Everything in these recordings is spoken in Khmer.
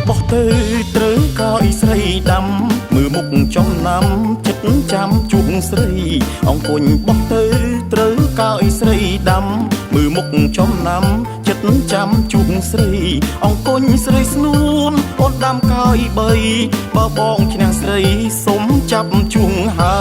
បោះទៅត្រូវកោយស្រីដាំមើលមុខចំណាំចិត្តចាំជួងស្រីអង្គញបោះទៅត្រូវកោយស្រីដាំមើលមុខចំណាំចិត្តចាំជួងស្រីអង្គញស្រីស្នួនអូនដាំកោយបីបើបងឈ្នះស្រីសុំចាប់ជួងហើ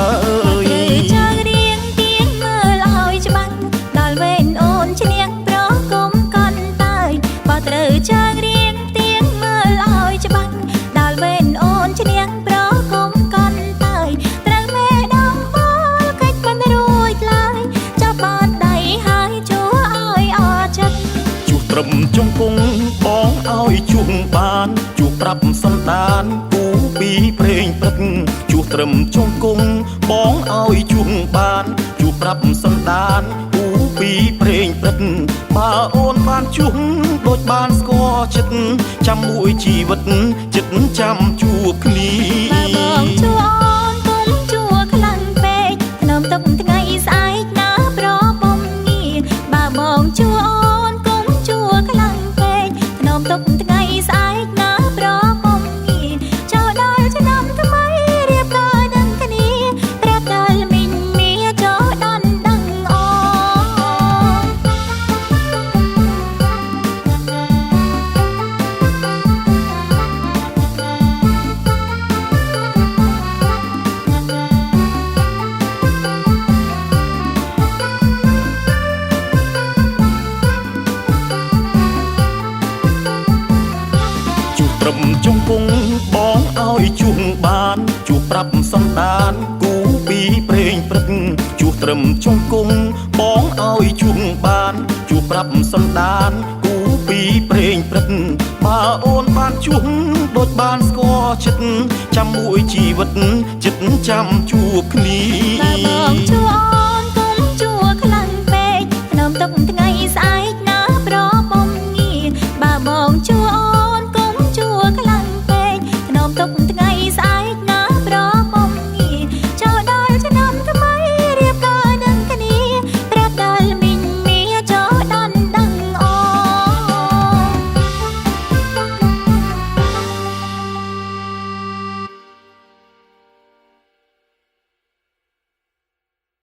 យចារៀងទៀងមើលឲ្យច្បាស់ដល់វេនអូនឈ្នះប្រកុំកន់តែបើត្រូវចារៀងទៀងមើលឲ្យច្បាស់ដល់វេនអូនឈ្នះប្រកុំកន់តែត្រូវមេដំបូលកិច្ចមិនរួចឡើយចាប់បាត់ដៃហើយជួឲ្យអត់ចិត្តជួត្រឹមជង្គង់បងឲ្យជួងបានជួប្រាប់សន្តានគូពីព្រេងព្រឹកជួត្រឹមជង្គង់បងឲ្យជួងបានជួប្រាប់សន្តានគូពីព្រេងព្រឹកបើអូនបានជួងដូចបានស្គាល់ចិត្តចាំមួយជីវិតចិត្តចាំជួគ្នាបើបងជួអូនគុំជួខ្លាំងពេកនំទឹកថ្ងៃស្អែកណាប្រពំងារបើបងជួអូនគុំជួខ្លាំងពេកនំទឹកថ្ងៃស្អែកណាប្រពំងារចូលដល់ឆ្នាំថ្មីរៀបការនឹងគ្នាប្រាប់ដល់មីងមាចូលដល់ដឹងអូត្រឹមជង្គង់បងឲ្យជួងបានជួប្រាប់សន្តានគូពីព្រេងព្រឹកជួត្រឹមជង្គង់បងឲ្យជួងបានជួប្រាប់សន្តានគូពីព្រេងព្រឹកបើអូនបានជួងដូចបានស្គាល់ចិត្តចាំមួយជីវិតចិត្តចាំជួគ្នាបើបងជួអូនគុំជួខ្លាំងពេកនំទឹកថ្ងៃស្អែកណាប្រពំងារបើបងជួ